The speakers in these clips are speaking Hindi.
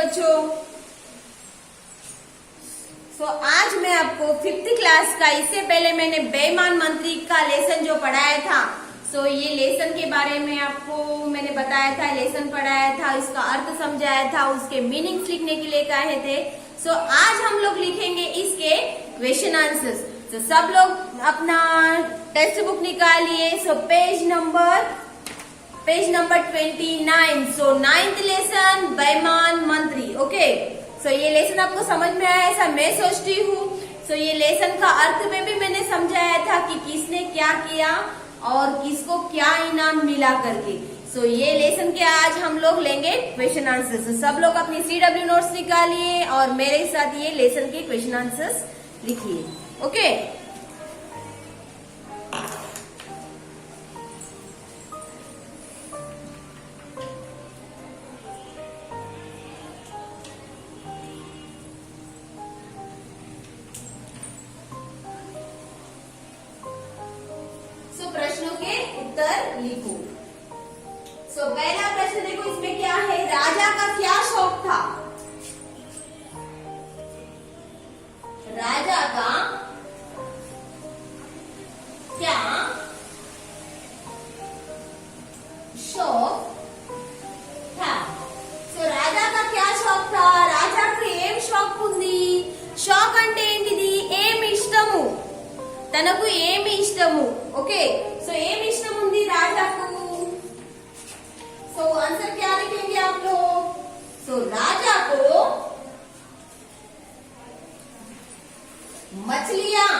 बच्चों। आज मैं आपको 5th क्लास का, इससे पहले मैंने बेईमान मंत्री का लेसन जो पढ़ाया था, ये लेसन के बारे में आपको मैंने बताया था, लेसन पढ़ाया था, इसका अर्थ समझाया था, उसके मीनिंग्स लिखने के लिए कहे थे। आज हम लोग लिखेंगे इसके क्वेश्चन आंसर्स। सब लोग अपना टेक्स्ट बुक निकालिए। Page number 29। 9th लेसन बेईमान मंत्री। ओके, ये लेसन आपको समझ में आया ऐसा मैं सोचती हूँ। ये लेसन का अर्थ में भी मैंने समझाया था कि किसने क्या किया और किसको क्या इनाम मिला करके। ये लेसन के आज हम लोग लेंगे क्वेश्चन आंसर्स। सब लोग अपनी CW नोट्स निकालिए और मेरे साथ ये लेसन के क्वेश्चन आंसर्स लिखिए। ओके, प्रश्नों के उत्तर लिखो। पहला प्रश्न देखो, इसमें क्या है? राजा का क्या शौक था? राजा का क्या शौक था? రాజా का क्या शौक था? రాజాకు ఏం షాక్ ఉంది? షాక్ అంటే ఏంటిది? ఏమి ఇష్టము, తనకు ఏమి ఇష్టము। ఓకే, ఏమి ఇష్టం ఉంది రాజాకు? आंसर क्या लिखेंगे आप लोग? राजा को मछलियां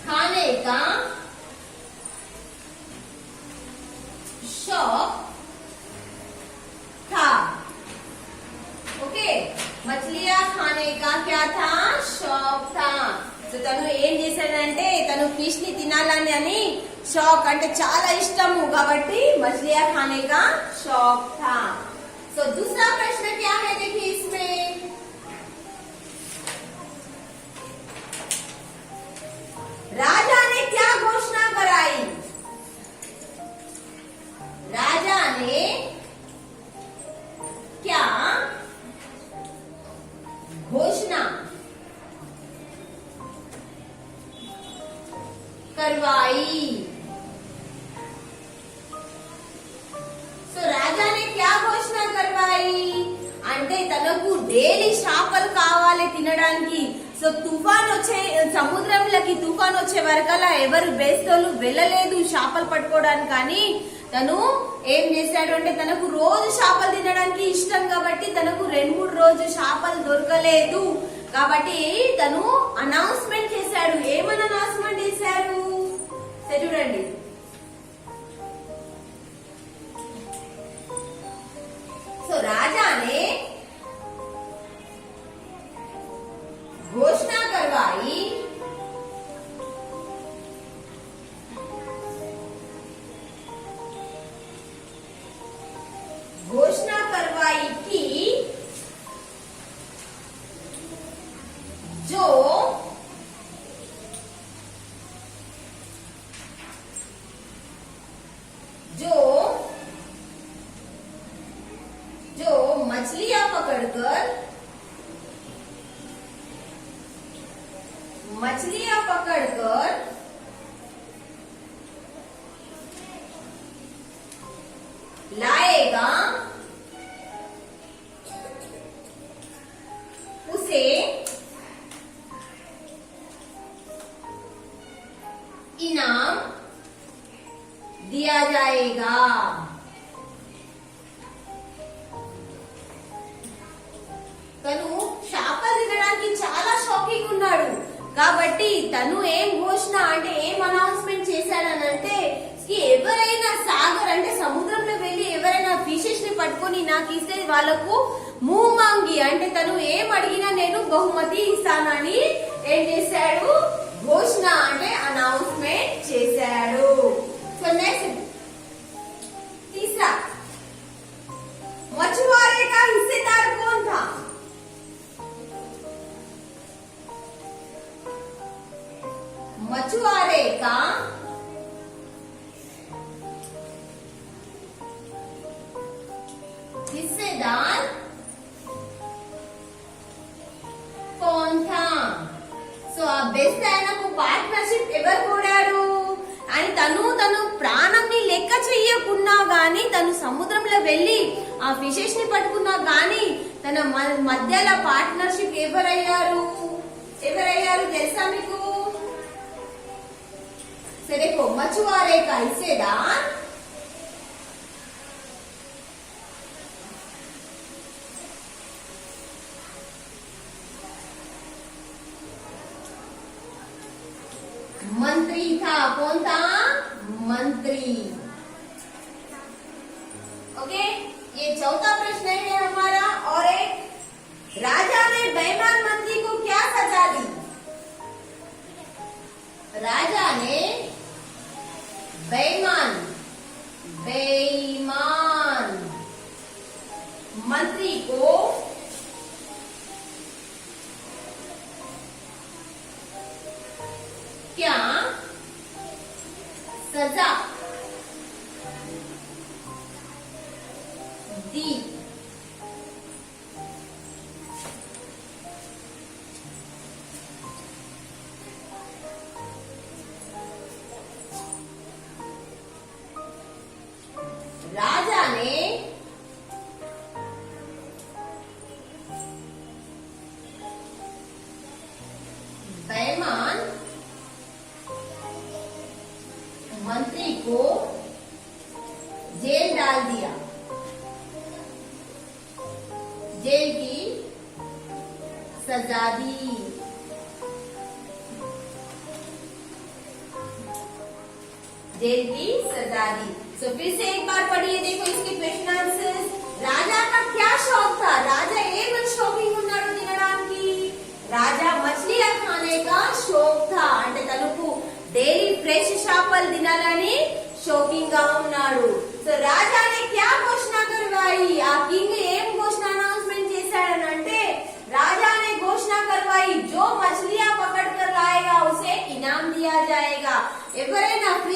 खाने का शौक था। ఓకే, మछलियां खाने का क्या था? షాక్ था। తను ఏం చేశాడంటే తను ఫిష్ ని తినాలని అని షాక్ అంటే చాలా ఇష్టము కాబట్టి मछलियां खाने का शौक था। दूसरा प्रश्न क्या है? देखिए इसमें राजा ने क्या घोषणा कराई? राजा ने क्या घोषणा करवाई? राजा ने क्या घोषणा करवाई అంటే తనకు డైలీ చేపలు కావాలి తినడానికి। తుఫాన్ వచ్చే సముద్రంలోకి తుఫాన్ వచ్చే వరకల్లా ఎవరు బేస్తోళ్ళు వెళ్ళలేదు చేపలు పట్టుకోవడానికి, కానీ తను ఏం చేశాడు అంటే తనకు రోజు చేపలు తినడానికి ఇష్టం కాబట్టి తనకు 2-3 రోజు చేపలు దొరకలేదు కాబట్టి తను అనౌన్స్మెంట్ చేశాడు। ఏమని అనౌన్స్మెంట్ చేశారు చూడండి। राजा ने घोषणा करवाई कि जो मछलियां पकड़कर लाएगा उसे इनाम दिया जाएगा। తను చేపలు తినడానికి చాలా షాకింగ్ ఉన్నాడు కాబట్టి తను ఏం ఘోషణ అంటే ఏం అనౌన్స్మెంట్ చేశాడనంటే ఎవరైనా సాగర్ అంటే సముద్రంలో వెళ్లి ఎవరైనా ఫిషెస్ ని పట్టుకొని నాకు ఇస్తే వాళ్ళకు మూమాంగి అంటే తను ఏం అడిగినా నేను బహుమతి ఇస్తానని ఏం చేశాడు? ఘోషణ అంటే అనౌన్స్మెంట్ చేశాడు। నెక్స్ట్ तीसरा, मछुआरे का हिस्सेदार कौन था? मछुआरे का తను సముద్రంలో వెళ్లి ఆ ఫిషెస్ ని పట్టుకున్నా గానీ తన మధ్యలో పార్ట్నర్షిప్ ఎవరయ్యారు తెలుసా మీకు? సరే మछुआरे का हिस्सेदार मंत्री था। कौन था? मंत्री। ओके, ये चौथा प्रश्न है हमारा। और एक, राजा ने बेईमान मंत्री को क्या सजा दी? राजा ने बेईमान मंत्री को क्या सजा दी? राजा ने बेईमान मंत्री को जेल डाल दिया। जेल की सजा दी। जेल की सजा दी। तो फिर से एक बार पढ़िए, देखो इसके क्वेश्चन आंसर्स। राजा का क्या शौक था? राजा ఏమని షాపింగ్ ఉన్నాడు తినడానికి? రాజా మछलियां खाने का शौक था। అంటే తనకు డైలీ ఫ్రెష్ చేపలు తినాలని షాకింగ్ గా ఉన్నాడు। సో రాజానే क्या घोषणा करवाई? ఆ కింగ్ ఏం घोषणा అనౌన్స్మెంట్ చేశాడనంటే राजा ने घोषणा करवाई, जो मछलियां पकड़ कर लाएगा उसे इनाम दिया जाएगा। ఎవరైనా ఫ్రెష్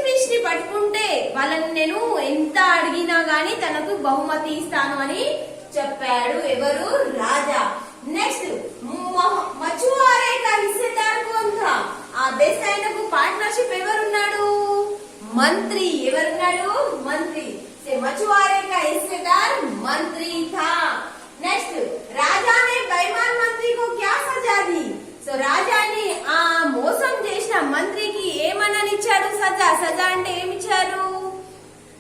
ఫిష్ ని పట్టుకుంటే వాళ్ళని నేను ఎంత అడిగినా గానీ తనకు బహుమతి ఇస్తాను అని చెప్పాడు ఎవరు? రాజా। నెక్స్ట్, మछुआरे का हिस्सेदार कौन था? ఆ బెస్ట్ ఆయనకు పార్ట్నర్షిప్ ఎవరున్నాడు? మంత్రి। ఎవరున్నాడు? మంత్రి। से मछुआरे का हिस्सेदार मंत्री था। नेक्स्ट, राजा ने बेईमान मंत्री को क्या सजा दी? సో రాజాని ఆ మోసం చేసిన మంత్రికి ఏమననిచ్చాడు? సజా అంటే ఏమిచ్చారు?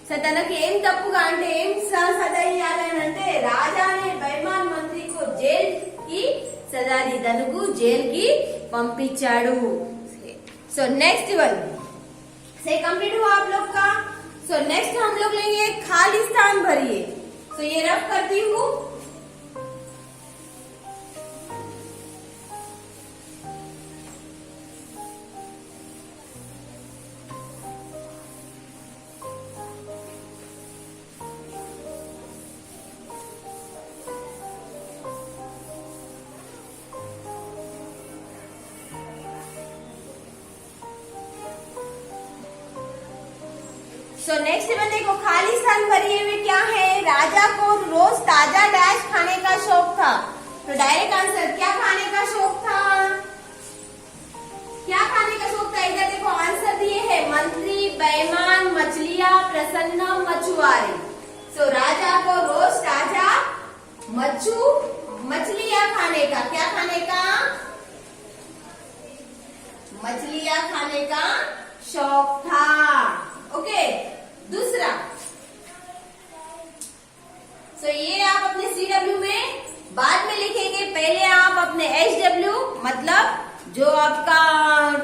సో తనకి ఏం తప్పుగా అంటే ఏం సజా ఇవ్వాలని అంటే రాజానే బేईमान మంత్రి को जेल की सजा दी, తనకు जेल की పంపించాడు। సో नेक्स्ट वन से कंप्लीट हुआ आप लोग का। सो नेक्स्ट हम लोग लेंगे खाली स्थान भरिए। तो ये रफ करती हूँ। सो नेक्स्ट में देखो, खाली स्थान भरिए में क्या है? राजा को रोज ताजा डैश खाने का शौक था। तो डायरेक्ट आंसर, क्या खाने का शौक था? क्या खाने का शौक था? इधर देखो आंसर दिए है, मंत्री, बेईमान, मछलियां, प्रसन्न, मछुआरे। सो राजा को रोज ताजा मछलियां खाने का, क्या खाने का? मछलियां खाने का शौक था। ओके, दूसरा, सो ये आप अपने CW में बाद में लिखेंगे। पहले आप अपने HW मतलब जो आपका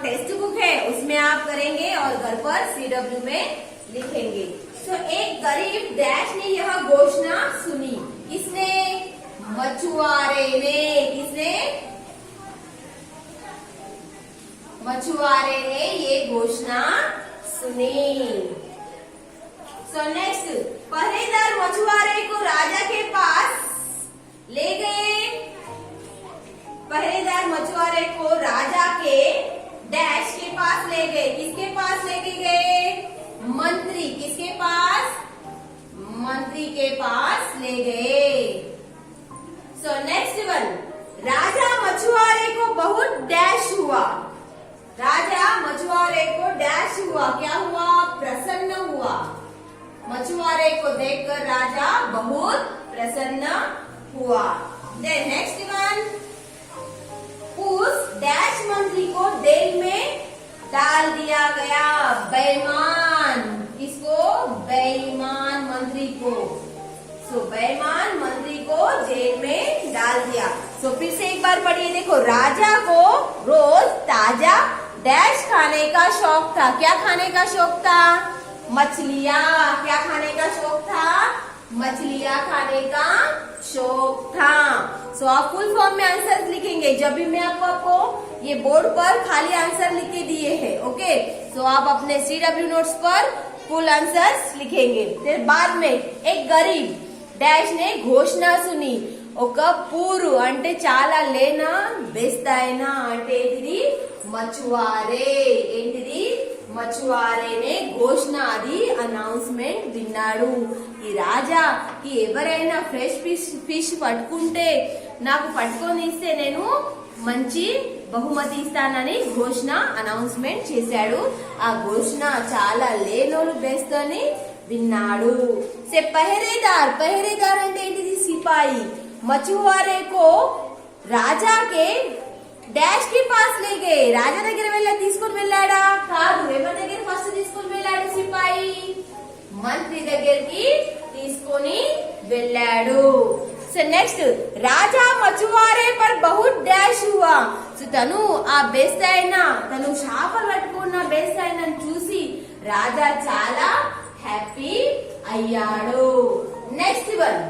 टेक्स्ट बुक है उसमें आप करेंगे और घर पर CW में लिखेंगे। सो एक गरीब डैश ने यह घोषणा सुनी। किसने? मछुआरे ने। किसने? मछुआरे ने ये घोषणा सुनी। सो नेक्स्ट, पहरेदार मछुआरे को राजा के पास ले गए। पहरेदार मछुआरे को राजा के डैश के पास ले गए। किसके पास लेके गए? मंत्री। किसके पास? मंत्री के पास ले गए। सो नेक्स्ट वन, राजा मछुआरे को बहुत डैश हुआ। राजा मछुआरे को डैश गया बेईमान। किसको? बेईमान मंत्री को। सो बेईमान मंत्री को जेल में डाल दिया। सो फिर से एक बार पढ़िए, देखो, राजा को रोज ताजा डैश खाने का शौक था। क्या खाने का शौक था? मछलियाँ। क्या खाने का शौक था? मछलियाँ खाने का शौक था। सो आप फुल फॉर्म में आंसर लिखेंगे। जब भी मैं आपको ये बोर्ड पर खाली आंसर लिख के दिए हैं, ओके, सो आप अपने CW नोट्स पर फुल आंसर्स लिखेंगे। फिर बाद में एक गरीब डैश ने घोषणा सुनी। ఒక పూరు అంటే చాలా లేనా, బెస్తాయినా అంటే ఏంటిది? మచువారే. ఏంటిది? మచువారేనే ఘోషణ, అది అనౌన్స్మెంట్ విన్నాడు. ఈ రాజాకి ఎవరైనా ఫ్రెష్ ఫిష్ పట్టుకుంటే నాకు పట్టుకొని ఇస్తే నేను మంచి బహుమతి ఇస్తానని ఘోషణ అనౌన్స్మెంట్ చేశాడు. ఆ ఘోషణ చాలా లేనోలు బెస్తని విన్నాడు. से पहरेदार, पहरेदार అంటే ఏంటిది? సిపాయి. మచువారే को రాజా के డాష్ కి పాస్ ले गए. రాజా దగ్గర తీసుకొని వెళ్ళాడా? కాదు. ఎవరి దగ్గర ఫస్ట్ తీసుకొని వెళ్ళాడు? సిపాయి మంత్రి దగ్గరికి తీసుకొని వెళ్ళాడు. సో నెక్స్ట్, రాజా మచువారే पर बहुत डैश हुआ. సో తను ఆ బేస్తైన, తను చేపలు పట్టుకున్న బేస్తైన చూసి రాజా చాలా హ్యాపీ అయ్యాడు. నెక్స్ట్ వన్,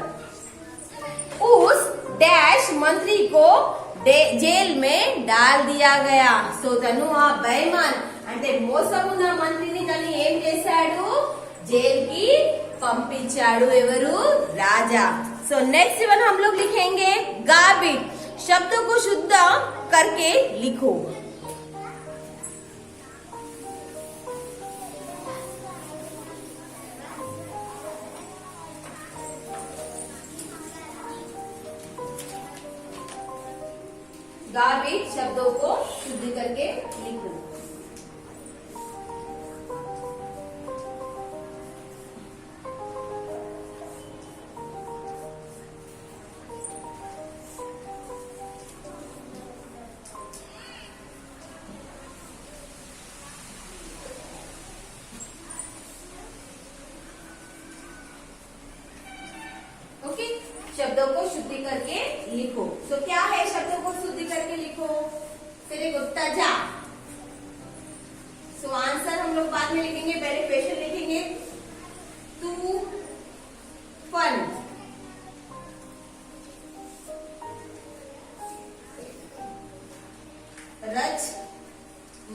उस डैश मंत्री को जेल में डाल दिया गया. సో తను ఆ బేईमान అంటే మోసమున్న మంత్రిని తను ఏం చేశాడు? जेल की పంపించాడు. ఎవరు? రాజా. సో नेक्स्ट वन हम लोग लिखेंगे गाबिट. शब्दों को शुद्ध करके लिखो. गार्बेज शब्दों को शुद्ध करके लिखो. ओके, शब्दों को शुद्धि करके लिखो. तो क्या है शब्दों को शुद्धि करके लिखो? फिर देखो, तजा. सो आंसर हम लोग बाद में लिखेंगे, पहले क्वेश्चन लिखेंगे. तूफान, रच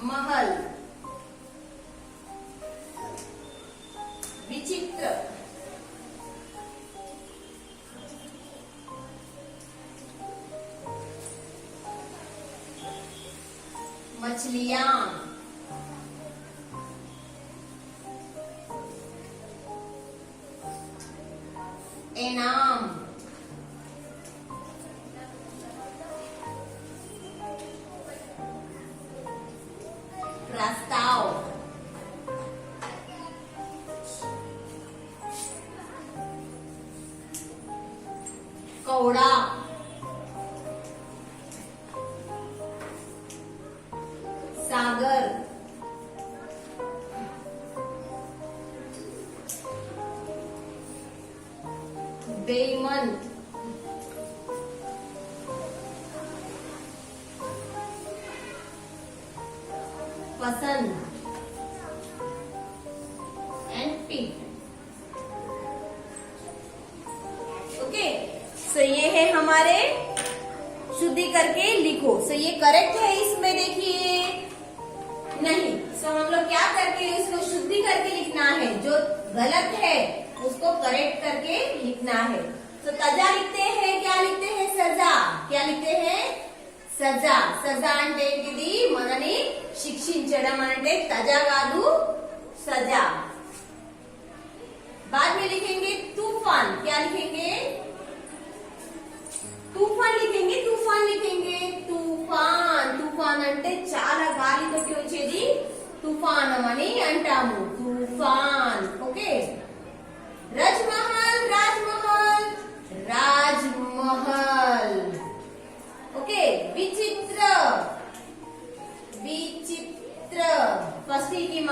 महल, विचित्र, मछलियां, इनाम, प्रस्ताव, कौड़ा, सागर, बेईमान, पसंद एंड पिक. ओके, सो ये है हमारे शुद्धि करके लिखो. सो ये करेक्ट है, इसमें देखिए नहीं. सो हम लोग क्या करके इसको शुद्धि करके लिखना है, जो गलत है उसको करेक्ट करके लिखना है. तो तजा लिखते हैं, क्या लिखते हैं? सजा. क्या लिखते हैं? सजा. सजा అంటే ఏంటిది? మనని శిక్షించడం అంటే తజా కాదు, सजा. बाद में लिखेंगे तूफान. क्या लिखेंगे? तूफान लिखेंगे. तूफान लिखेंगे. तूफान. तूफान అంటే చాలా గాలితోటి వచ్చేది తుఫానం అని అంటాము. తూఫాన్. ఓకే. राजमहल, राजमहल, राजमहल. ओके. विचित्र, विचित्र. फर्स्ट की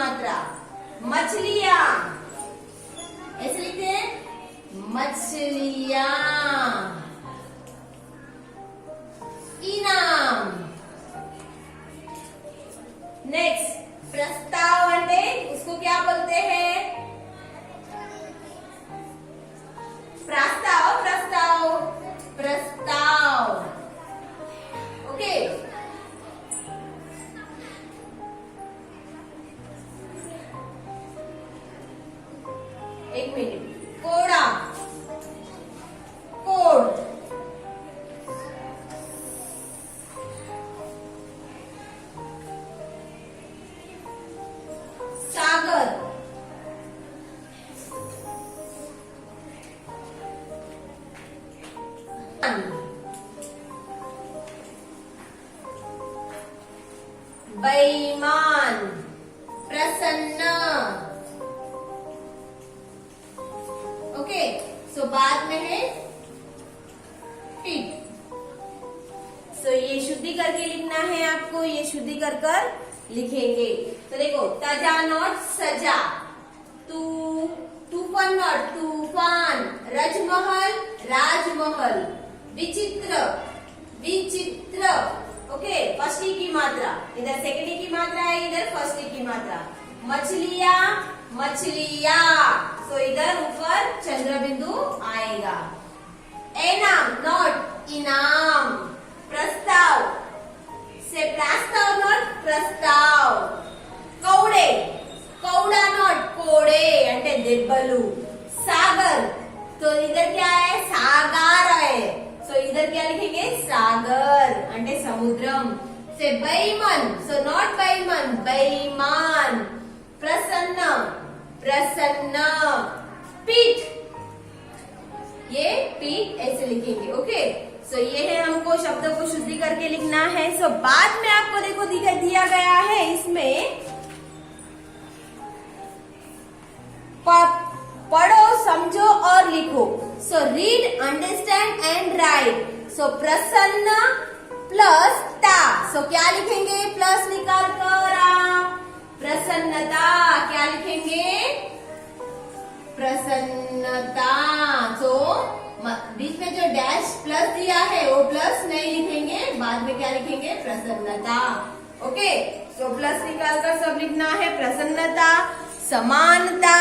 नेक्स्ट प्रस्ताव అంటే उसको क्या बोलते हैं? प्रस्ताव प्रस्ताव प्रस्ताव। ओके, एक मिनट। कोड़ा, कोड, सागर, बेईमान, प्रसन्न। ओके, सो बाद में है फिट। सो ये शुद्धि करके लिखना है आपको, ये शुद्धि कर कर लिखेंगे। तो देखो, तजा नॉट सजा, तूफान नॉट तूफान, रजमहल राजमहल, विचित्र विचित्र। ओके, फर्स्ट की मात्रा, इधर सेकंड की मात्रा है, इधर फर्स्ट की मात्रा। मछलियां मछलिया, तो इधर ऊपर चंद्र बिंदु आएगा। एनाम नॉट इनाम, प्रस्ताव से प्रस्ताव नॉट प्रस्ताव। कौड़े, कौड़ा नॉट कोड़े అంటే దెబ్బలు। सागर, तो इधर क्या है? सागर है, सो इधर क्या लिखेंगे? सागर అంటే समुद्रम। से बेईमान, सो नॉट बेईमान, बेईमान। प्रसन्न, प्रसन्न। पीठ, ये पीठ ऐसे लिखेंगे। ओके, सो ये है, हमको शब्दों को शुद्धि करके लिखना है। सो बाद में आपको देखो दिया गया है इसमें पढ़ो, समझो और लिखो। So read, understand and write. So प्रसन्न प्लस ता, सो क्या लिखेंगे? प्लस निकाल कर आप प्रसन्नता क्या लिखेंगे? प्रसन्नता। तो बीच में जो डैश प्लस दिया है वो प्लस नहीं लिखेंगे, बाद में क्या लिखेंगे? प्रसन्नता। ओके, सो प्लस निकाल कर सब लिखना है। प्रसन्नता, समानता,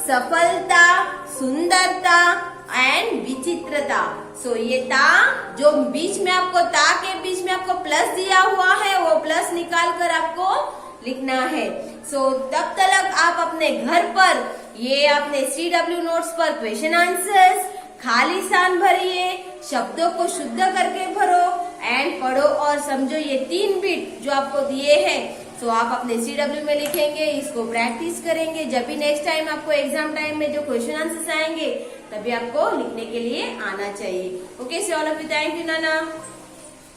सफलता, सुंदरता एंड विचित्रता। सो ये ता जो बीच में आपको ता के बीच में आपको प्लस दिया हुआ है वो प्लस निकाल कर आपको लिखना है। सो तब तक आप अपने घर पर ये अपने CW नोट्स पर क्वेश्चन आंसर्स खाली स्थान भरिए, शब्दों को शुद्ध करके भरो एंड पढ़ो और समझो। ये 3 बिट जो आपको दिए हैं, सो आप अपने CW में लिखेंगे, इसको प्रैक्टिस करेंगे। जब भी नेक्स्ट टाइम आपको एग्जाम टाइम में जो क्वेश्चन आंसर्स आएंगे तभी आपको लिखने के लिए आना चाहिए। Okay, so all of you, thank you Nana.